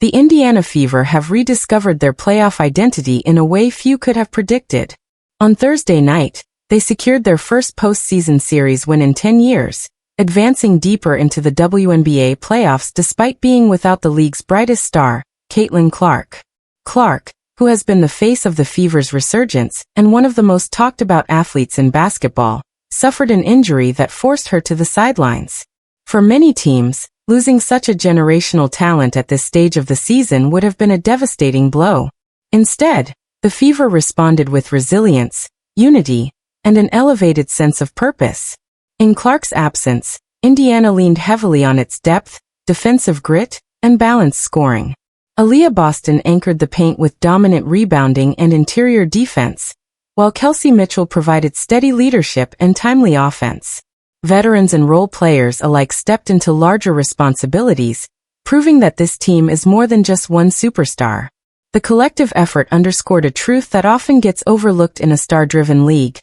The Indiana Fever have rediscovered their playoff identity in a way few could have predicted. On Thursday night, they secured their first postseason series win in 10 years, advancing deeper into the WNBA playoffs despite being without the league's brightest star, Caitlin Clark. Clark, who has been the face of the Fever's resurgence and one of the most talked about athletes in basketball, suffered an injury that forced her to the sidelines. For many teams, losing such a generational talent at this stage of the season would have been a devastating blow. Instead, the Fever responded with resilience, unity, and an elevated sense of purpose. In Clark's absence, Indiana leaned heavily on its depth, defensive grit, and balanced scoring. Aliyahboston anchored the paint with dominant rebounding and interior defense, while Kelseymitchell provided steady leadership and timely offense. Veterans and role players alike stepped into larger responsibilities, proving that this team is more than just one superstar. The collective effort underscored a truth that often gets overlooked in a star-driven league.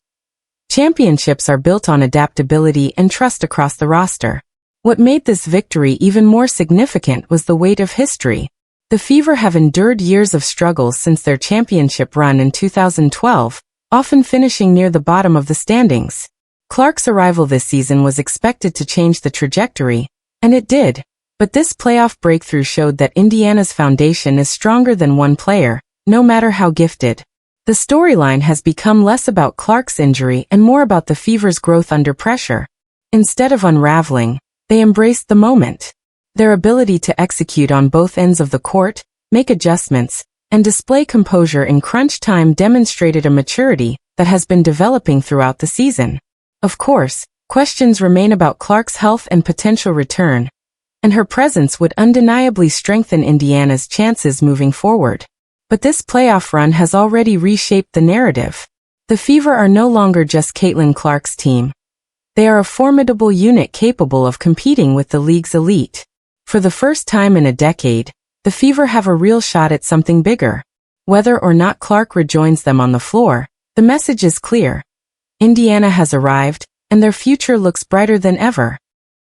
Championships are built on adaptability and trust across the roster. What made this victory even more significant was the weight of history. The Fever have endured years of struggles since their championship run in 2012, often finishing near the bottom of the standings. Clark's arrival this season was expected to change the trajectory, and it did. But this playoff breakthrough showed that Indiana's foundation is stronger than one player, no matter how gifted. The storyline has become less about Clark's injury and more about the Fever's growth under pressure. Instead of unraveling, they embraced the moment. Their ability to execute on both ends of the court, make adjustments, and display composure in crunch time demonstrated a maturity that has been developing throughout the season. Of course, questions remain about Clark's health and potential return, and her presence would undeniably strengthen Indiana's chances moving forward. But this playoff run has already reshaped the narrative. The Fever are no longer just Caitlin Clark's team. They are a formidable unit capable of competing with the league's elite. For the first time in a decade, the Fever have a real shot at something bigger. Whether or not Clark rejoins them on the floor, the message is clear. Indiana has arrived, and their future looks brighter than ever.